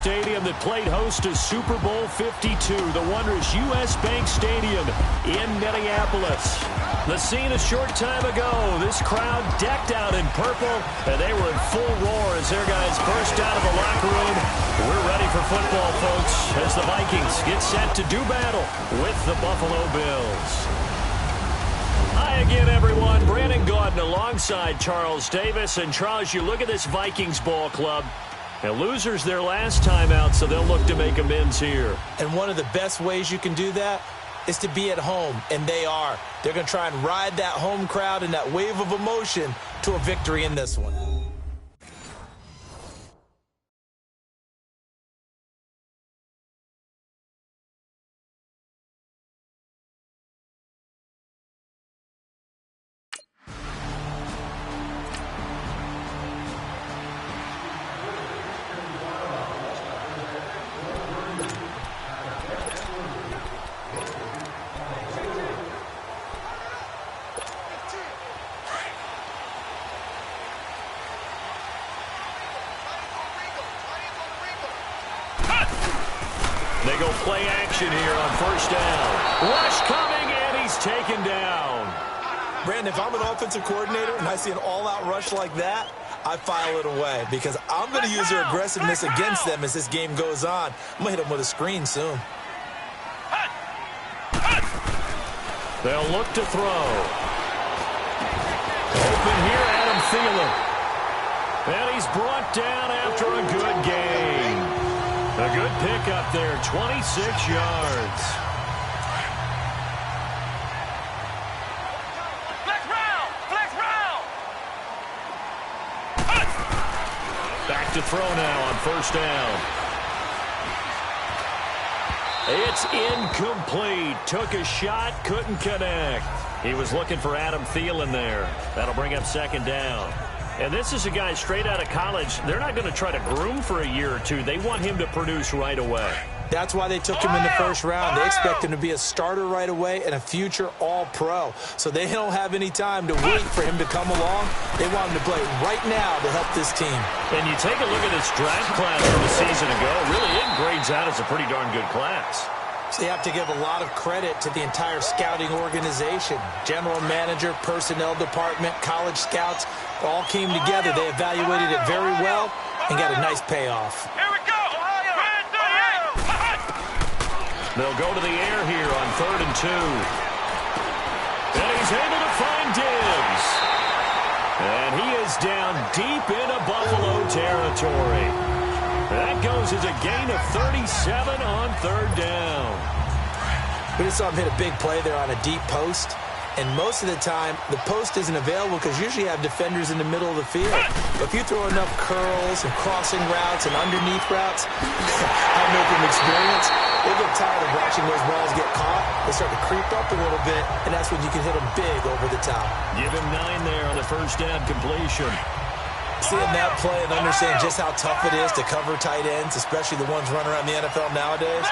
stadium that played host to Super Bowl 52, the wondrous U.S. Bank Stadium in Minneapolis. The scene a short time ago, this crowd decked out in purple, and they were in full roar as their guys burst out of the locker room. We're ready for football, folks, as the Vikings get set to do battle with the Buffalo Bills. Hi again, everyone. Brandon Gaudin alongside Charles Davis. And Charles, you look at this Vikings ball club. And losers their last time out, so they'll look to make amends here. And one of the best ways you can do that is to be at home, and they are. They're going to try and ride that home crowd and that wave of emotion to a victory in this one. They go play action here on first down. Rush coming, and he's taken down. Brandon, if I'm an offensive coordinator and I see an all-out rush like that, I file it away because I'm going to use their aggressiveness against them as this game goes on. I'm going to hit them with a screen soon. They'll look to throw. Open here, Adam Thielen. And he's brought down after a good gain. A good pickup there, 26 yards. Flex round! Flex round! Back to throw now on first down. It's incomplete. Took a shot, couldn't connect. He was looking for Adam Thielen there. That'll bring up second down. And this is a guy straight out of college. They're not going to try to groom for a year or two. They want him to produce right away. That's why they took him in the first round. They expect him to be a starter right away and a future all-pro. So they don't have any time to wait for him to come along. They want him to play right now to help this team. And you take a look at this draft class from a season ago. Really, it grades out as a pretty darn good class. So you have to give a lot of credit to the entire scouting organization. General manager, personnel department, college scouts, all came together. They evaluated it very well and got a nice payoff. Here we go! They'll go to the air here on 3rd and 2. And he's able to find Diggs. And he is down deep into Buffalo territory. That goes as a gain of 37 on 3rd down. We just saw him hit a big play there on a deep post. And most of the time, the post isn't available because usually you have defenders in the middle of the field. But if you throw enough curls and crossing routes and underneath routes, I know from experience, they get tired of watching those balls get caught. They start to creep up a little bit, and that's when you can hit them big over the top. Give him 9 there on the first down completion. Seeing that play and understanding just how tough it is to cover tight ends, especially the ones running around the NFL nowadays,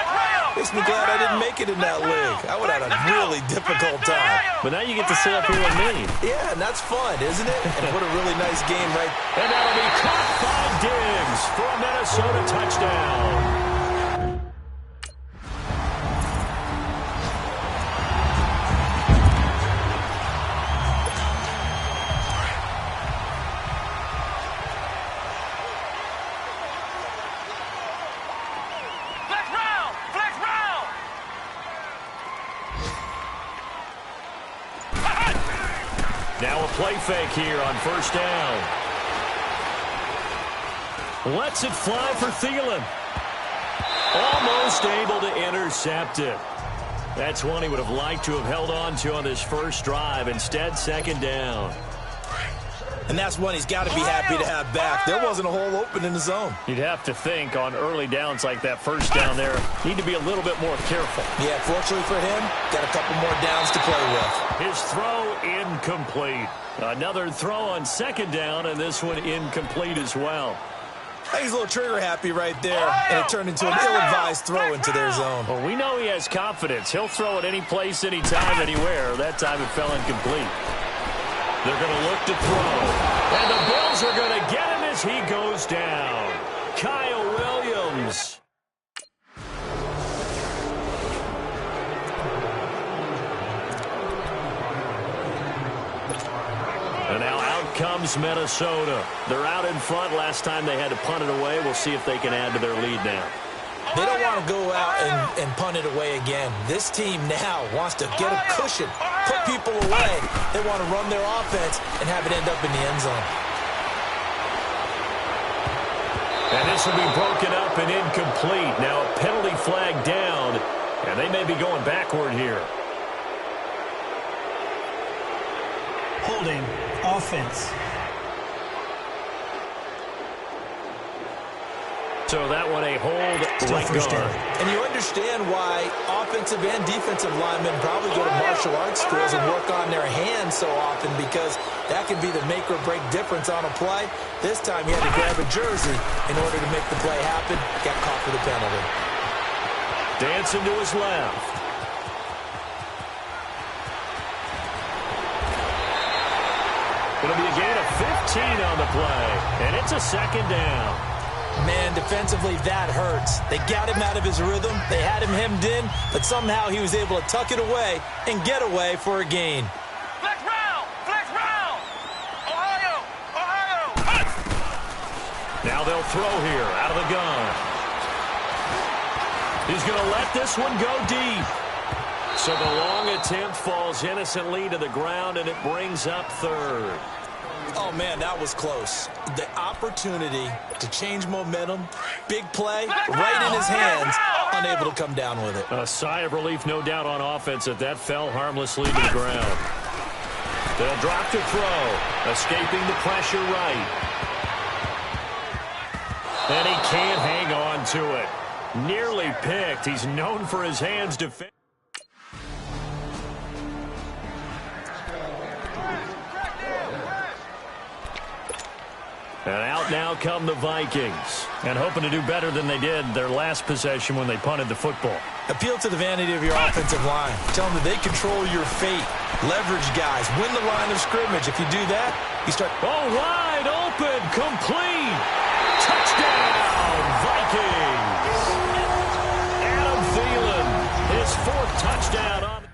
makes me glad I didn't make it in that league. I would have had a really difficult time. But now you get to sit up here with me. Yeah, and that's fun, isn't it? And what a really nice game, right? And that'll be caught by Diggs for a Minnesota touchdown. Now a play fake here on first down. Lets it fly for Thielen. Almost able to intercept it. That's one he would have liked to have held on to on this first drive. Instead, second down. And that's one he's got to be happy to have back. There wasn't a hole open in the zone. You'd have to think on early downs like that first down there, need to be a little bit more careful. Yeah, fortunately for him, got a couple more downs to play with. His throw incomplete. Another throw on second down, and this one incomplete as well. He's a little trigger happy right there, and it turned into an ill-advised throw into their zone. Well, we know he has confidence. He'll throw it any place, anytime, anywhere. That time it fell incomplete. They're going to look to throw. And the Bills are going to get him as he goes down. Kyle Williams comes Minnesota. They're out in front. Last time they had to punt it away. We'll see if they can add to their lead now. They don't want to go out and punt it away again. This team now wants to get a cushion, put people away. They want to run their offense and have it end up in the end zone. And this will be broken up and incomplete. Now a penalty flag down, and they may be going backward here. Holding offense. So that one a hold right guard. And you understand why offensive and defensive linemen probably go to martial arts schools and work on their hands so often, because that can be the make or break difference on a play. This time he had to grab a jersey in order to make the play happen. Got caught for the penalty. Dancing to his left. It'll be a gain of 15 on the play, and it's a second down. Man, defensively, that hurts. They got him out of his rhythm. They had him hemmed in, but somehow he was able to tuck it away and get away for a gain. Flex round! Flex round! Ohio! Ohio! Now they'll throw here out of the gun. He's going to let this one go deep. So the long attempt falls innocently to the ground, and it brings up third. Oh, man, that was close. The opportunity to change momentum, big play, right in his hands, unable to come down with it. A sigh of relief, no doubt, on offense that that fell harmlessly to the ground. They'll drop to throw, escaping the pressure right. And he can't hang on to it. Nearly picked. He's known for his hands defense. And out now come the Vikings. And hoping to do better than they did their last possession when they punted the football. Appeal to the vanity of your offensive line. Tell them that they control your fate. Leverage guys. Win the line of scrimmage. If you do that, you start... Oh, wide open. Complete. Touchdown, Vikings. Adam Thielen, his fourth touchdown on...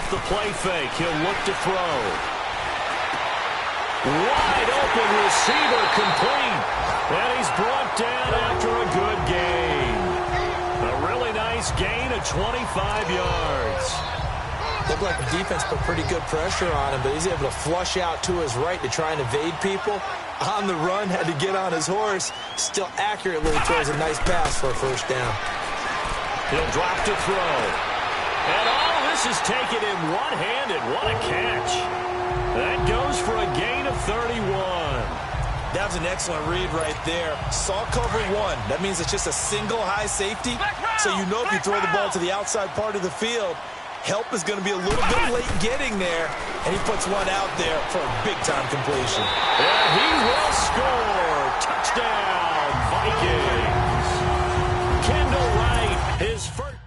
The play fake. He'll look to throw. Wide open receiver, complete. And he's brought down after a good gain. A really nice gain of 25 yards. Looked like the defense put pretty good pressure on him, but he's able to flush out to his right to try and evade people. On the run, had to get on his horse. Still accurately throws a nice pass for a first down. He'll drop to throw. And all this is taken in one-handed. What a catch. That goes for a gain of 31. That was an excellent read right there. Saw cover one. That means it's just a single high safety. So you know if you throw the ball to the outside part of the field, help is going to be a little bit late getting there. And he puts one out there for a big-time completion. And he will score. Touchdown, Vikings. Kendall Wright, his first.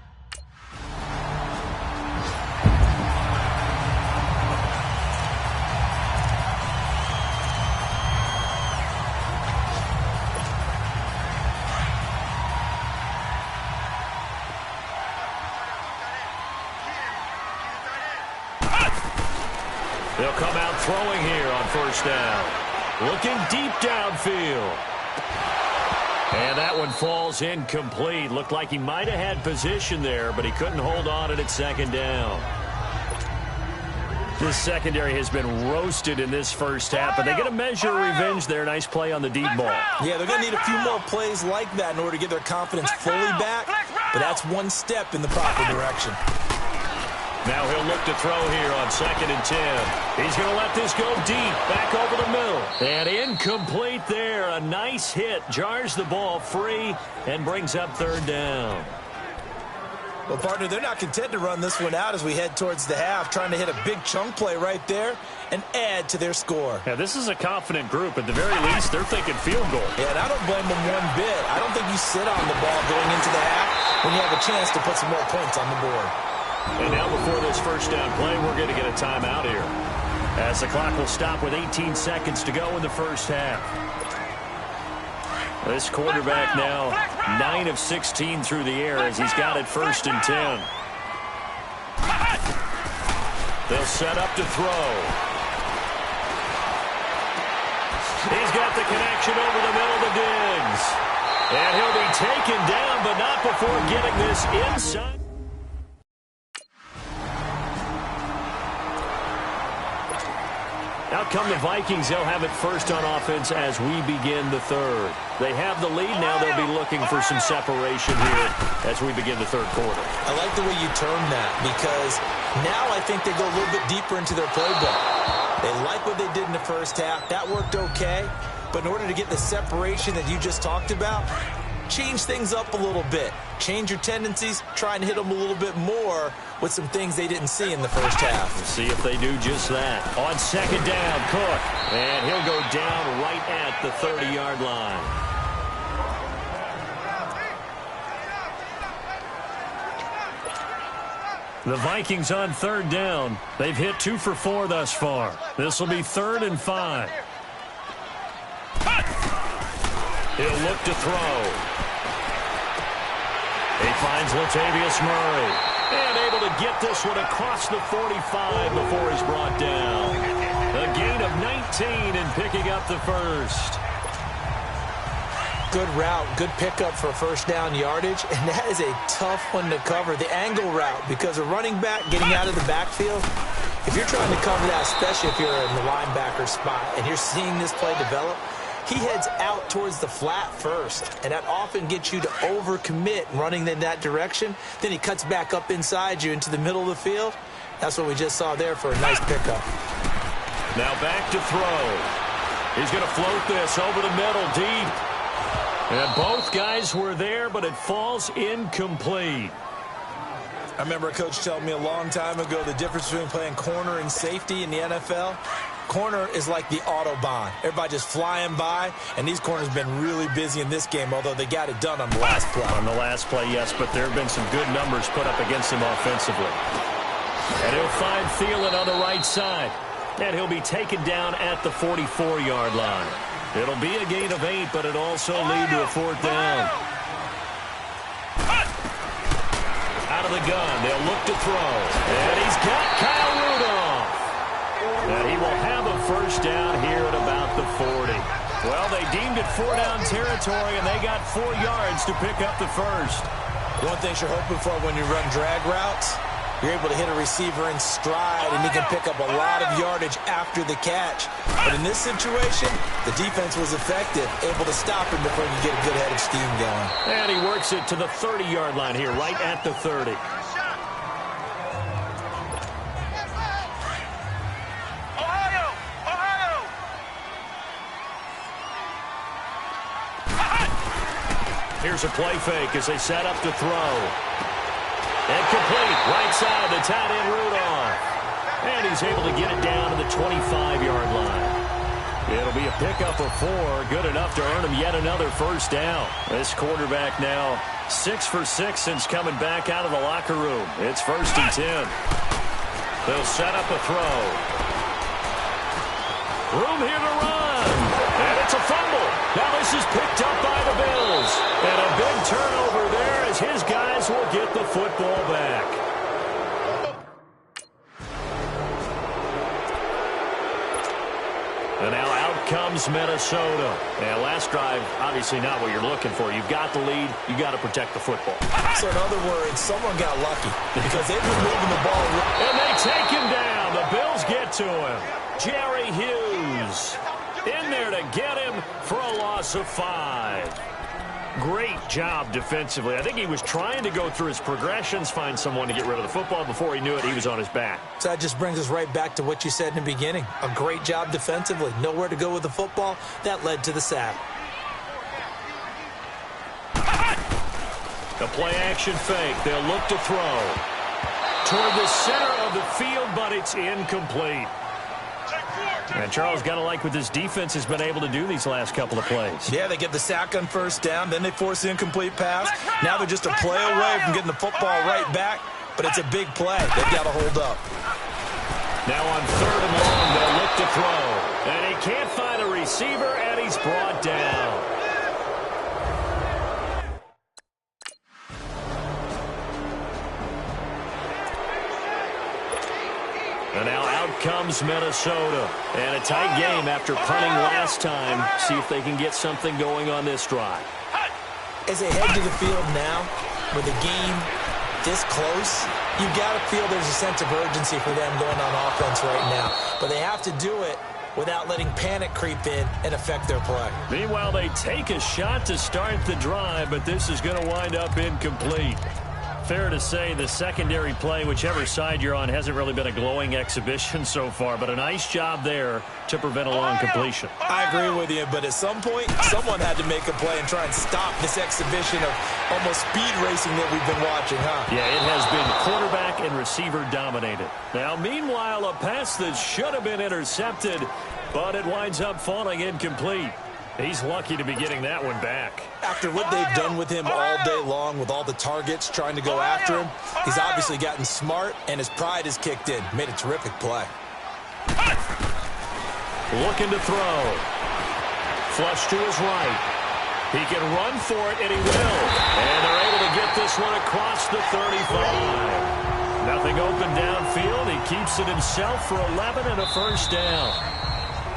They'll come out throwing here on first down. Looking deep downfield. And that one falls incomplete. Looked like he might have had position there, but he couldn't hold on at second down. This secondary has been roasted in this first half, but they get a measure of revenge there. Nice play on the deep ball. Yeah, they're going to need a few more plays like that in order to get their confidence fully back, but that's one step in the proper direction. Now he'll look to throw here on 2nd and 10. He's going to let this go deep, back over the middle. And incomplete there. A nice hit. Jars the ball free and brings up third down. Well, partner, they're not content to run this one out as we head towards the half, trying to hit a big chunk play right there and add to their score. Yeah, this is a confident group. At the very least, they're thinking field goal. Yeah, and I don't blame them one bit. I don't think you sit on the ball going into the half when you have a chance to put some more points on the board. And now before this first down play, we're going to get a timeout here. As the clock will stop with 18 seconds to go in the first half. This quarterback now 9 of 16 through the air as he's got it 1st and 10. They'll set up to throw. He's got the connection over the middle to Diggs. And he'll be taken down, but not before getting this inside. Out come the Vikings. They'll have it first on offense as we begin the third. They have the lead now. They'll be looking for some separation here as we begin the third quarter. I like the way you term that because now I think they go a little bit deeper into their playbook. They like what they did in the first half. That worked okay. But in order to get the separation that you just talked about, change things up a little bit. Change your tendencies. Try and hit them a little bit more with some things they didn't see in the first half. We'll see if they do just that. On 2nd down, Cook. And he'll go down right at the 30-yard line. The Vikings on 3rd down. They've hit 2 for 4 thus far. This will be 3rd and 5. He'll look to throw. He finds Latavius Murray. And able to get this one across the 45 before he's brought down. A gain of 19 and picking up the first. Good route, good pickup for 1st down yardage, and that is a tough one to cover, the angle route, because a running back getting out of the backfield, if you're trying to cover that, especially if you're in the linebacker spot and you're seeing this play develop, he heads out towards the flat first, and that often gets you to overcommit running in that direction. Then he cuts back up inside you into the middle of the field. That's what we just saw there for a nice pickup. Now back to throw. He's going to float this over the middle deep. And both guys were there, but it falls incomplete. I remember a coach telling me a long time ago the difference between playing corner and safety in the NFL. Corner is like the Autobahn. Everybody just flying by, and these corners have been really busy in this game, although they got it done on the last play. On the last play, yes, but there have been some good numbers put up against him offensively. And he'll find Thielen on the right side. And he'll be taken down at the 44-yard line. It'll be a gain of 8, but it'll also lead to a 4th down. Out of the gun, they'll look to throw. And he's got Kyle Rudolph. And he will have a 1st down here at about the 40. Well, they deemed it 4-down territory, and they got 4 yards to pick up the first. One thing you're hoping for when you run drag routes, you're able to hit a receiver in stride, and he can pick up a lot of yardage after the catch. But in this situation, the defense was effective, able to stop him before you get a good head of steam going. And he works it to the 30-yard line here, right at the 30. Here's a play fake as they set up to throw. And complete, right side, the tight end Rudolph. And he's able to get it down to the 25-yard line. It'll be a pickup of 4, good enough to earn him yet another 1st down. This quarterback now 6 for 6 since coming back out of the locker room. It's 1st and 10. They'll set up a throw. Room here to run. And it's a fumble. Now this is picked up by the Bills. And a big turnover there as his guys will get the football back. And now out comes Minnesota. And last drive, obviously not what you're looking for. You've got the lead. You've got to protect the football. So in other words, someone got lucky because they've been moving the ball. And they take him down. The Bills get to him. Jerry Hughes in there to get him for a loss of 5. Great job defensively. I think he was trying to go through his progressions, find someone to get rid of the football. Before he knew it, he was on his back. So that just brings us right back to what you said in the beginning. A great job defensively. Nowhere to go with the football. That led to the sack. The play-action fake. They'll look to throw toward the center of the field, but it's incomplete. And Charles, got to like what this defense has been able to do these last couple of plays. Yeah, they get the sack on 1st down, then they force the incomplete pass. Now they're just a play away from getting the football right back, but it's a big play. They've got to hold up. Now on 3rd and long, they'll to throw. And he can't find a receiver, and he's brought down. And now out comes Minnesota. And a tight game after punting last time. See if they can get something going on this drive. As they head to the field now, with the game this close, you've got to feel there's a sense of urgency for them going on offense right now. But they have to do it without letting panic creep in and affect their play. Meanwhile, they take a shot to start the drive, but this is going to wind up incomplete. Fair to say the secondary play, whichever side you're on, hasn't really been a glowing exhibition so far, but a nice job there to prevent a long completion. I agree with you, but at some point, someone had to make a play and try and stop this exhibition of almost speed racing that we've been watching, huh? Yeah, it has been quarterback and receiver dominated. Now, meanwhile, a pass that should have been intercepted, but it winds up falling incomplete. He's lucky to be getting that one back. After what they've done with him all day long with all the targets trying to go after him, he's obviously gotten smart and his pride has kicked in. Made a terrific play. Looking to throw. Flush to his right. He can run for it, and he will. And they're able to get this one across the 35. Nothing open downfield. He keeps it himself for 11 and a first down.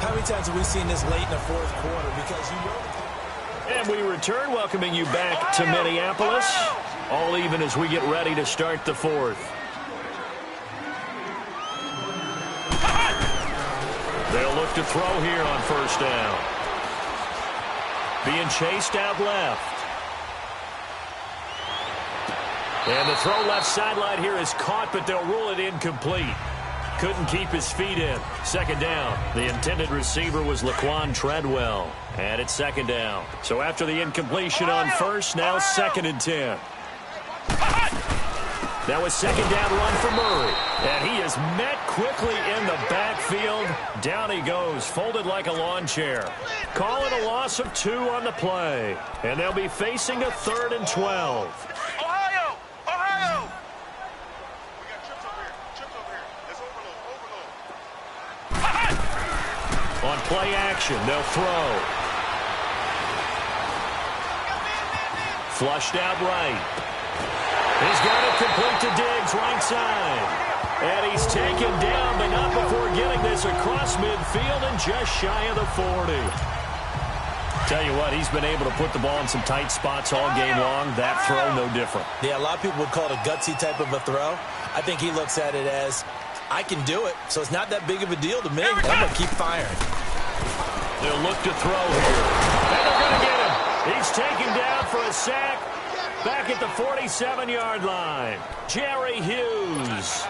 How many times have we seen this late in the fourth quarter? Because you know. And we return, welcoming you back to Minneapolis. All even as we get ready to start the fourth. They'll look to throw here on first down. Being chased out left. And the throw left sideline here is caught, but they'll rule it incomplete. Couldn't keep his feet in. Second down. The intended receiver was Laquan Treadwell. And it's second down. So after the incompletion on first, now second and 10. Now a second down run for Murray. And he is met quickly in the backfield. Down he goes, folded like a lawn chair. Call it a loss of 2 on the play. And they'll be facing a 3rd and 12. Ohio! Ohio! On play action, they'll throw. Flushed out right. He's got it complete to Diggs, right side. And he's taken down, but not before getting this across midfield and just shy of the 40. Tell you what, he's been able to put the ball in some tight spots all game long. That throw, no different. Yeah, a lot of people would call it a gutsy type of a throw. I think he looks at it as, I can do it, so it's not that big of a deal to me. I'm going to keep firing. They'll look to throw here. And they're going to get him. He's taken down for a sack back at the 47-yard line. Jerry Hughes.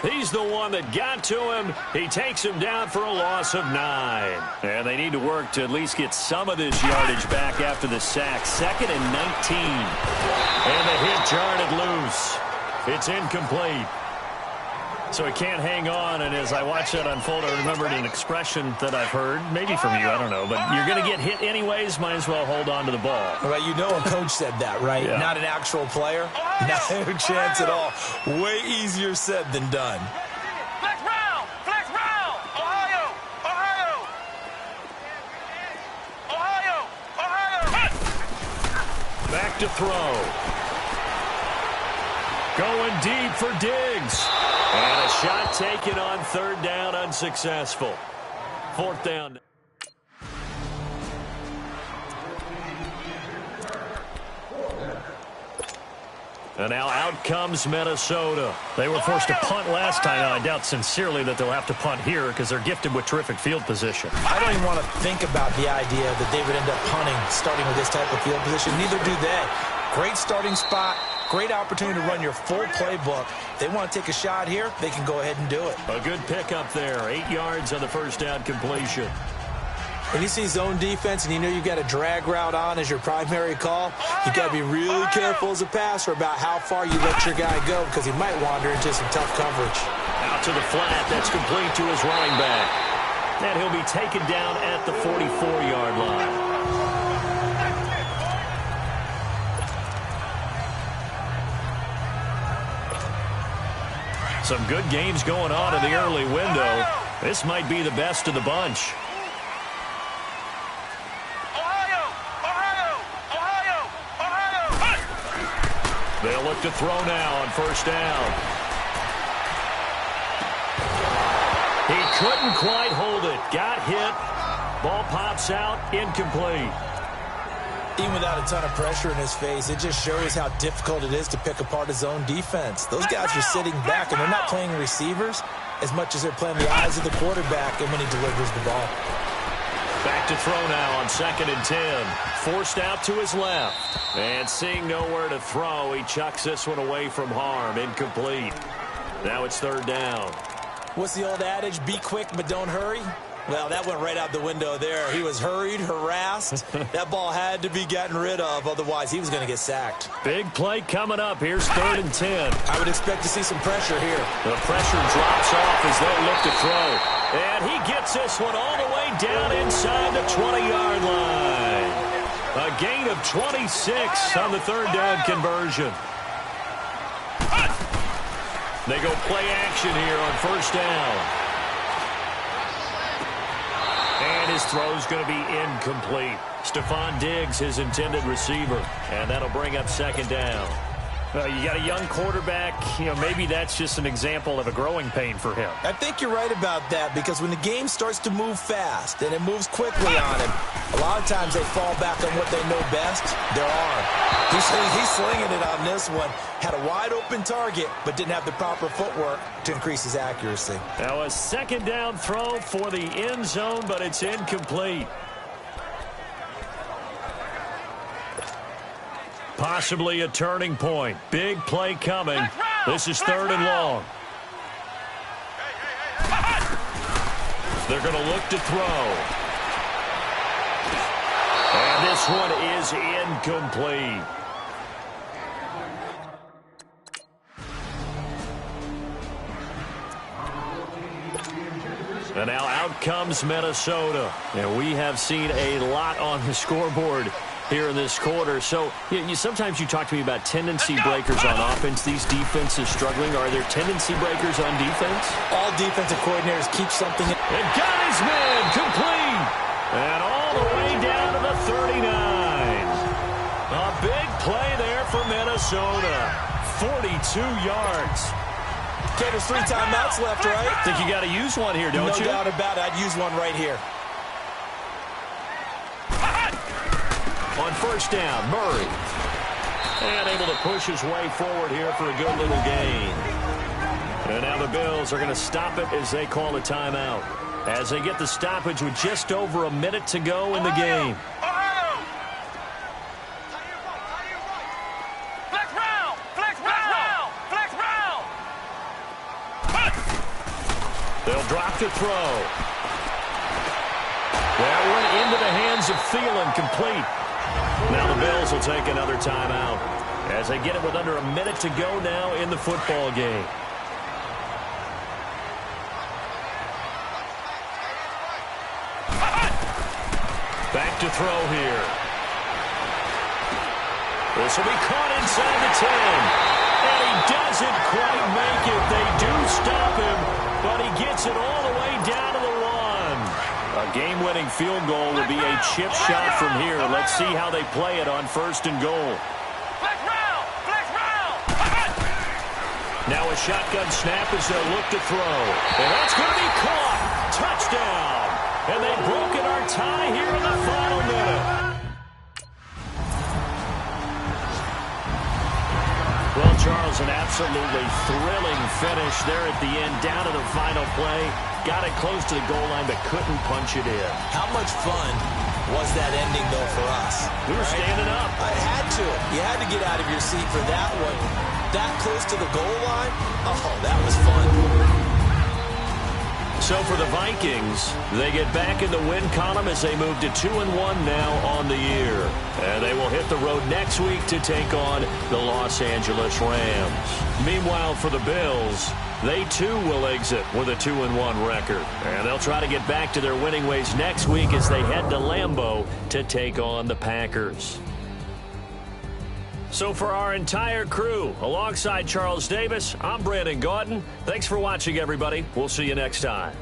He's the one that got to him. He takes him down for a loss of 9. And they need to work to at least get some of this yardage back after the sack. 2nd and 19. And the hit jarred it loose. It's incomplete. So he can't hang on, and as I watch that unfold, I remembered an expression that I've heard, maybe from you, I don't know, but you're going to get hit anyways, might as well hold on to the ball. Right, you know a coach said that, right? Yeah. Not an actual player. No chance at all. Way easier said than done. Flex round! Flex round! Ohio! Ohio! Ohio! Ohio! Back to throw. Going deep for Diggs. And a shot taken on 3rd down, unsuccessful. 4th down. And now out comes Minnesota. They were forced to punt last time. Now, I doubt sincerely that they'll have to punt here because they're gifted with terrific field position. I don't even want to think about the idea that they would end up punting starting with this type of field position. Neither do they. Great starting spot. Great opportunity to run your full playbook. They want to take a shot here, they can go ahead and do it. A good pickup there. 8 yards on the first down completion. When you see zone defense and you know you've got a drag route on as your primary call, you've got to be really careful as a passer about how far you let your guy go because he might wander into some tough coverage. Out to the flat. That's complete to his running back. And he'll be taken down at the 44-yard line. Some good games going on in the early window. This might be the best of the bunch. Ohio! Ohio! Ohio! Ohio! They'll look to throw now on first down. He couldn't quite hold it. Got hit. Ball pops out. Incomplete. Even without a ton of pressure in his face, it just shows how difficult it is to pick apart his own defense. Those guys are sitting back, and they're not playing receivers as much as they're playing the eyes of the quarterback and when he delivers the ball. Back to throw now on 2nd and 10. Forced out to his left. And seeing nowhere to throw, he chucks this one away from harm. Incomplete. Now it's 3rd down. What's the old adage? Be quick, but don't hurry. Well, that went right out the window there. He was hurried, harassed. That ball had to be gotten rid of, otherwise he was going to get sacked. Big play coming up. Here's 3rd and 10. I would expect to see some pressure here. The pressure drops off as they look to throw. And he gets this one all the way down inside the 20-yard line. A gain of 26 on the 3rd down conversion. They go play action here on first down. And his throw's going to be incomplete. Stephon Diggs, his intended receiver. And that'll bring up 2nd down. You got a young quarterback. Maybe that's just an example of a growing pain for him. I think you're right about that, because when the game starts to move fast and it moves quickly on him, a lot of times they fall back on what they know best, their arm. He's slinging it on this one. Had a wide open target, but didn't have the proper footwork to increase his accuracy. Now a 2nd down throw for the end zone, but it's incomplete. Possibly a turning point. Big play coming. This is 3rd and long. They're going to look to throw. And this one is incomplete. And now out comes Minnesota. And we have seen a lot on the scoreboard here in this quarter. So sometimes you talk to me about tendency breakers on offense. These defenses struggling. Are there tendency breakers on defense? All defensive coordinators keep something. And got his man complete. And all the way down to the 39. A big play there for Minnesota. 42 yards. Okay, there's 3 timeouts left, right? Think you got to use one here, don't you? No doubt about it. I'd use one right here. On first down, Murray. And able to push his way forward here for a good little gain. And now the Bills are going to stop it as they call a timeout. As they get the stoppage with just over a minute to go in the game. Ohio! Flex round! Flex round! Flex round! They'll drop to throw. That one into the hands of Thielen, complete. Now the Bills will take another timeout as they get it with under a minute to go now in the football game. Back to throw here. This will be caught inside the 10. And he doesn't quite make it. They do stop him, but he gets it all the way down to the 1. A game-winning field goal will be a chip shot from here. Let's see how they play it on 1st and goal. Flex round! Flex round! Now a shotgun snap as they'll look to throw. And that's going to be caught. Touchdown. And they've broken our tie here in the final minute. Well, Charles, an absolutely thrilling finish there at the end, down to the final play. Got it close to the goal line, but couldn't punch it in. How much fun was that ending, though, for us? We were standing up. I had to. You had to get out of your seat for that one. That close to the goal line? Oh, that was fun. So for the Vikings, they get back in the win column as they move to 2-1 now on the year. And they will hit the road next week to take on the Los Angeles Rams. Meanwhile, for the Bills, they too will exit with a 2-1 record. And they'll try to get back to their winning ways next week as they head to Lambeau to take on the Packers. So for our entire crew, alongside Charles Davis, I'm Brandon Gaudin. Thanks for watching, everybody. We'll see you next time.